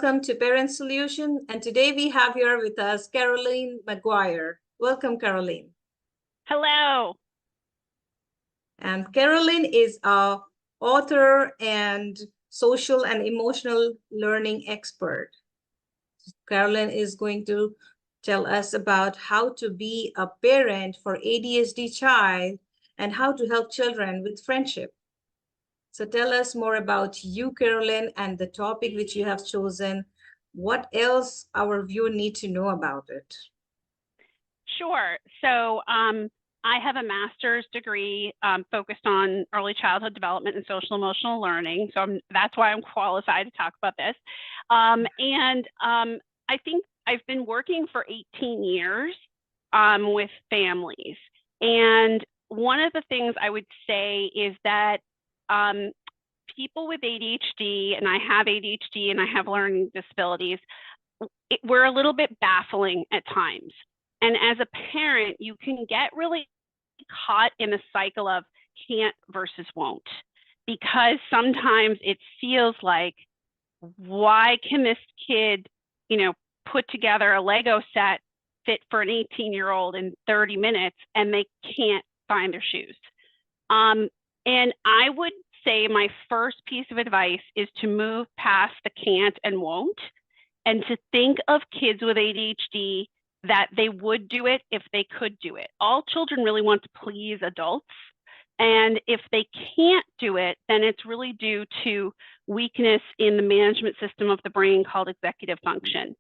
welcome to Parent Solution. And today we have here with us Caroline Maguire. Welcome, Caroline. Hello. And Caroline is a author and social and emotional learning expert. Caroline is going to tell us about how to be a parent for ADHD child and how to help children with friendship. So tell us more about you, Caroline, and the topic which you have chosen. What else our viewer need to know about it? Sure. So I have a master's degree focused on early childhood development and social emotional learning. So that's why I'm qualified to talk about this. I think I've been working for 18 years with families. And one of the things I would say is that people with ADHD, and I have ADHD and I have learning disabilities, we're a little bit baffling at times. And as a parent, you can get really caught in the cycle of can't versus won't, because sometimes it feels like, why can this kid, put together a Lego set fit for an 18-year-old in 30 minutes and they can't find their shoes? And I would say my first piece of advice is to move past the can't and won't, and to think of kids with ADHD that they would do it if they could do it. All children really want to please adults. And if they can't do it, then it's really due to weakness in the management system of the brain called executive function.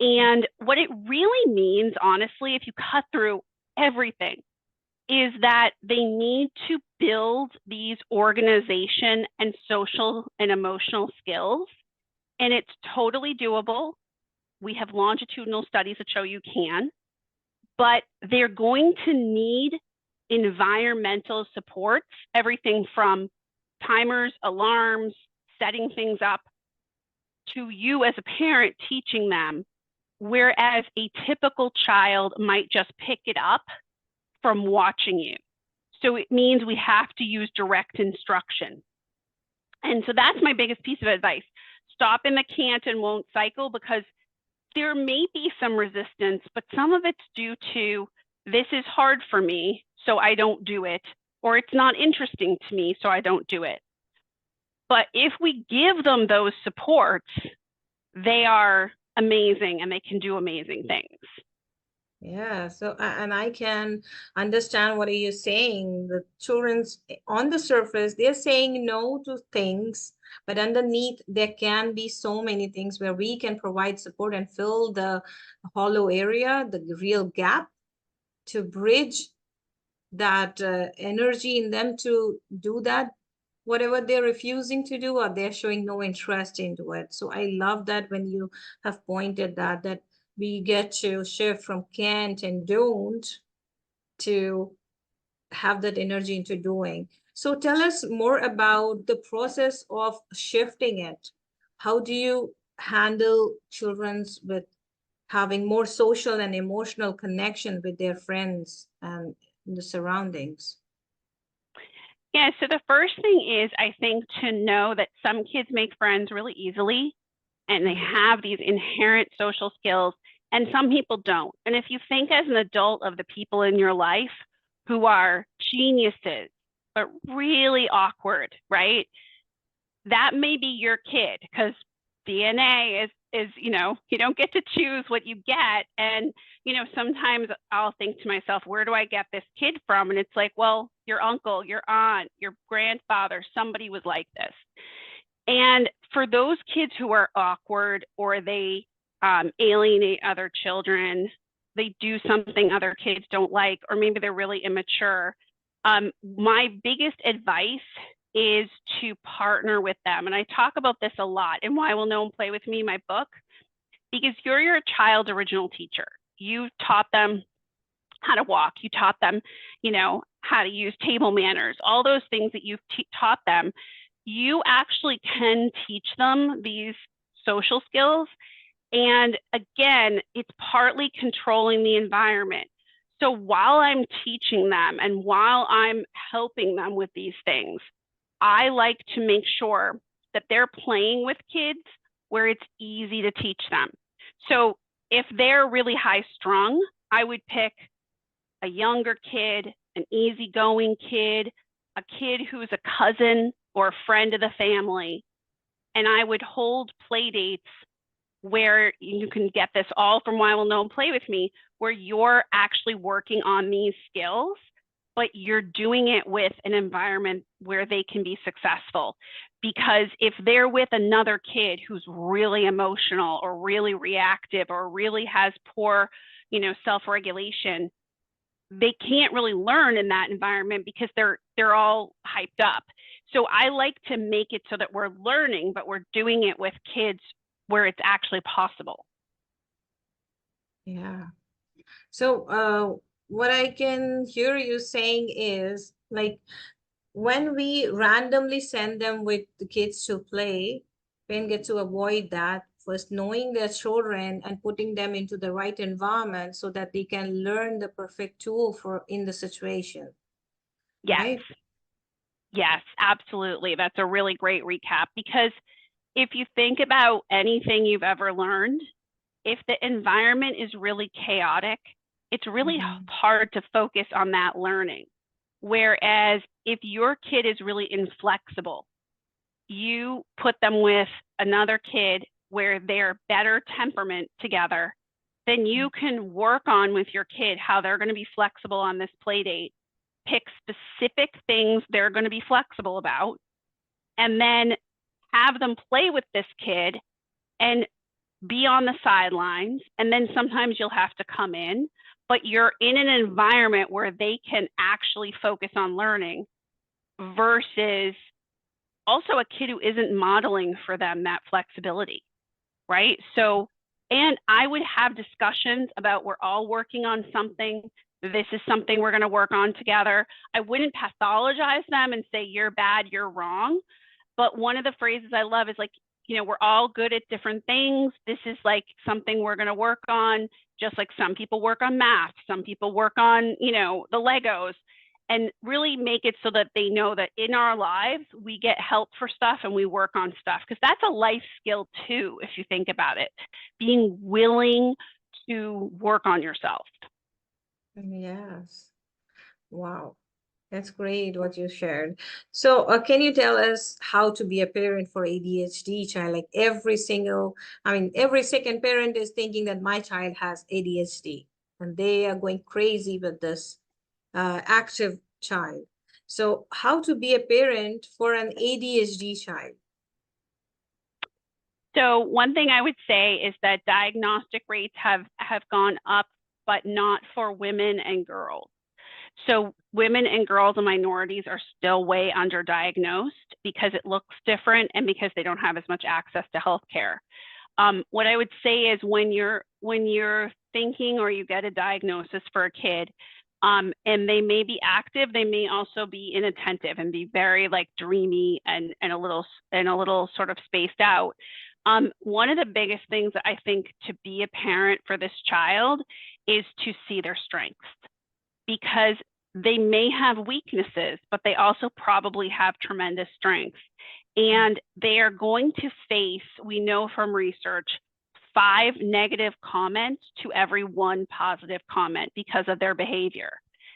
And what it really means, honestly, if you cut through everything, is that they need to build these organization and social and emotional skills. And it's totally doable. We have longitudinal studies that show you can, but they're going to need environmental supports, everything from timers, alarms, setting things up, to you as a parent teaching them, whereas a typical child might just pick it up from watching you. So it means we have to use direct instruction. And so that's my biggest piece of advice. Stop in the can't and won't cycle, because there may be some resistance, but some of it's due to, this is hard for me, so I don't do it, or it's not interesting to me, so I don't do it. But if we give them those supports, they are amazing and they can do amazing things. Yeah, so and I can understand what you're saying. The children's on the surface, they're saying no to things, but underneath there can be so many things where we can provide support and fill the hollow area, the real gap, to bridge that energy in them to do that, whatever they're refusing to do, or they're showing no interest into it. So I love that when you have pointed that we get to shift from can't and don't to have that energy into doing. So tell us more about the process of shifting it. How do you handle children's with having more social and emotional connection with their friends and the surroundings? Yeah, so the first thing is, I think, to know that some kids make friends really easily and they have these inherent social skills, and some people don't. And if you think as an adult of the people in your life who are geniuses, but really awkward, right? That may be your kid, because DNA is, you don't get to choose what you get. And, sometimes I'll think to myself, where do I get this kid from? And it's like, well, your uncle, your aunt, your grandfather, somebody was like this. And for those kids who are awkward, or they alienate other children, they do something other kids don't like, or maybe they're really immature, my biggest advice is to partner with them. And I talk about this a lot in Why Will No One Play With Me, my book, because you're your child's original teacher. You taught them how to walk. You taught them, how to use table manners, all those things that you've taught them. You actually can teach them these social skills. And again, it's partly controlling the environment. So while I'm teaching them and while I'm helping them with these things, I like to make sure that they're playing with kids where it's easy to teach them. So if they're really high strung, I would pick a younger kid, an easygoing kid, a kid who's a cousin or a friend of the family. And I would hold play dates where you can get this all from Why Will No One Play With Me, where you're actually working on these skills, but you're doing it with an environment where they can be successful. Because if they're with another kid who's really emotional or really reactive or really has poor, self-regulation, they can't really learn in that environment because they're all hyped up. So I like to make it so that we're learning, but we're doing it with kids where it's actually possible. Yeah. So what I can hear you saying is like when we randomly send them with the kids to play, we get to avoid that. First, knowing their children and putting them into the right environment so that they can learn the perfect tool for in the situation, Yes. right? Yes, absolutely. That's a really great recap, because if you think about anything you've ever learned, if the environment is really chaotic, it's really hard to focus on that learning. Whereas if your kid is really inflexible, you put them with another kid where they're better temperament together, then you can work on with your kid how they're going to be flexible on this play date, pick specific things they're going to be flexible about, and then have them play with this kid and be on the sidelines. And then sometimes you'll have to come in, but you're in an environment where they can actually focus on learning, versus also a kid who isn't modeling for them that flexibility, right? So, and I would have discussions about, we're all working on something. This is something we're going to work on together. I wouldn't pathologize them and say, you're bad, you're wrong. But one of the phrases I love is like, we're all good at different things. This is like something we're going to work on, just like some people work on math, some people work on, the Legos, and really make it so that they know that in our lives, we get help for stuff and we work on stuff. Because that's a life skill too, if you think about it, being willing to work on yourself. Yes. Wow. That's great what you shared. So can you tell us how to be a parent for ADHD child? Like every second parent is thinking that my child has ADHD and they are going crazy with this active child. So how to be a parent for an ADHD child? So one thing I would say is that diagnostic rates have gone up, but not for women and girls. So women and girls and minorities are still way underdiagnosed because it looks different and because they don't have as much access to healthcare. What I would say is when you're thinking or you get a diagnosis for a kid, and they may be active, they may also be inattentive and be very like dreamy and a little sort of spaced out. One of the biggest things that I think to be a parent for this child is to see their strengths, because they may have weaknesses, but they also probably have tremendous strengths. And they are going to face, we know from research, 5 negative comments to every 1 positive comment because of their behavior.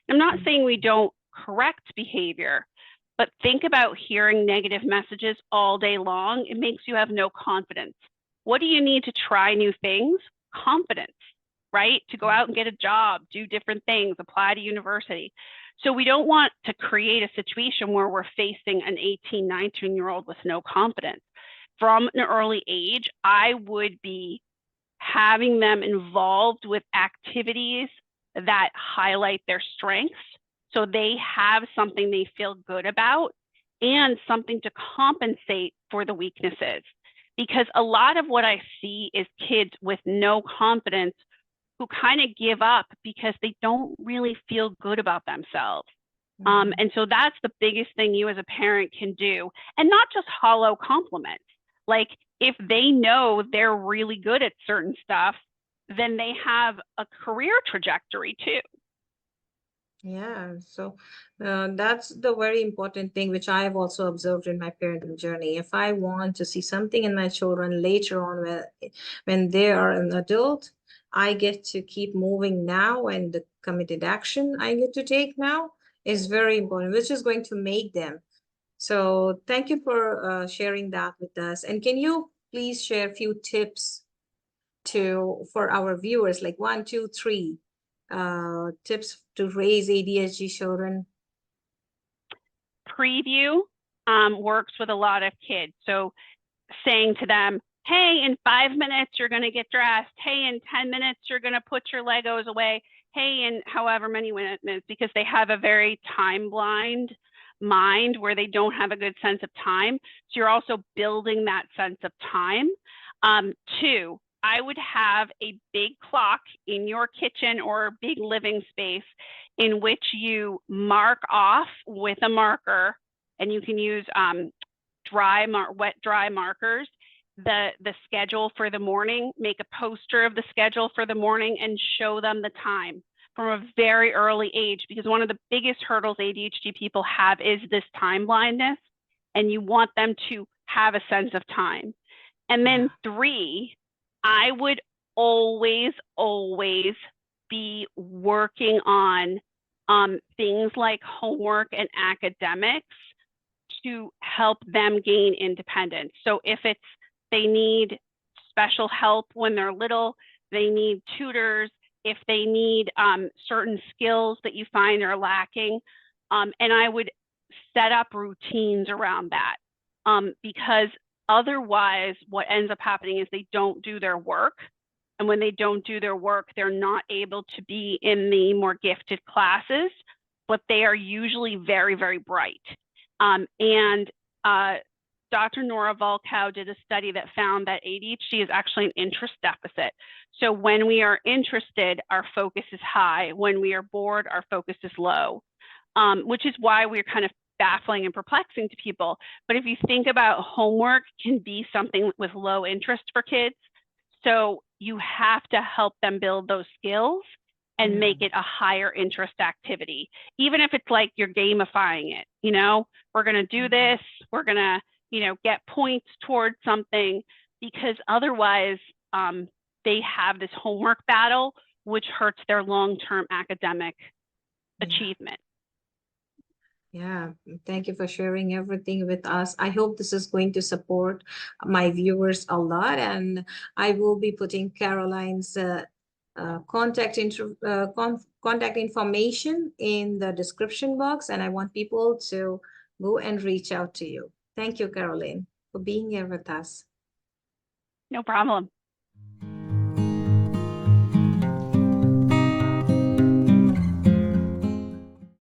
I'm not saying we don't correct behavior, but think about hearing negative messages all day long. It makes you have no confidence. What do you need to try new things? Confidence, right? To go out and get a job, do different things, apply to university. So we don't want to create a situation where we're facing an 18, 19-year-old with no confidence. From an early age, I would be having them involved with activities that highlight their strengths, so they have something they feel good about and something to compensate for the weaknesses. Because a lot of what I see is kids with no confidence who kind of give up because they don't really feel good about themselves. And so that's the biggest thing you as a parent can do. And not just hollow compliments. Like if they know they're really good at certain stuff, then they have a career trajectory too. Yeah, so that's the very important thing, which I have also observed in my parenting journey. If I want to see something in my children later on, when they are an adult, I get to keep moving now, and the committed action I get to take now is very important, which is going to make them. So thank you for sharing that with us. And can you please share a few tips for our viewers, like one, two, three tips to raise ADHD children? Preview works with a lot of kids. So saying to them, hey, in 5 minutes, you're going to get dressed. Hey, in 10 minutes, you're going to put your Legos away. Hey, in however many minutes, because they have a very time blind mind where they don't have a good sense of time. So you're also building that sense of time. Two, I would have a big clock in your kitchen or big living space in which you mark off with a marker, and you can use wet dry markers, the schedule for the morning. Make a poster of the schedule for the morning and show them the time from a very early age, because one of the biggest hurdles ADHD people have is this time blindness, and you want them to have a sense of time. And then three, I would always be working on things like homework and academics to help them gain independence. So if they need special help when they're little, they need tutors, if they need certain skills that you find are lacking, and I would set up routines around that, because otherwise what ends up happening is they don't do their work. And when they don't do their work, they're not able to be in the more gifted classes, but they are usually very, very bright. And Dr. Nora Volkow did a study that found that ADHD is actually an interest deficit. So when we are interested, our focus is high. When we are bored, our focus is low, which is why we're kind of baffling and perplexing to people. But if you think about homework can be something with low interest for kids. So you have to help them build those skills and make it a higher interest activity, even if it's like you're gamifying it. We're going to do this, we're going to, get points towards something, because otherwise they have this homework battle, which hurts their long-term academic achievement. Yeah, thank you for sharing everything with us. I hope this is going to support my viewers a lot, and I will be putting Caroline's contact information in the description box, and I want people to go and reach out to you. Thank you, Caroline, for being here with us. No problem.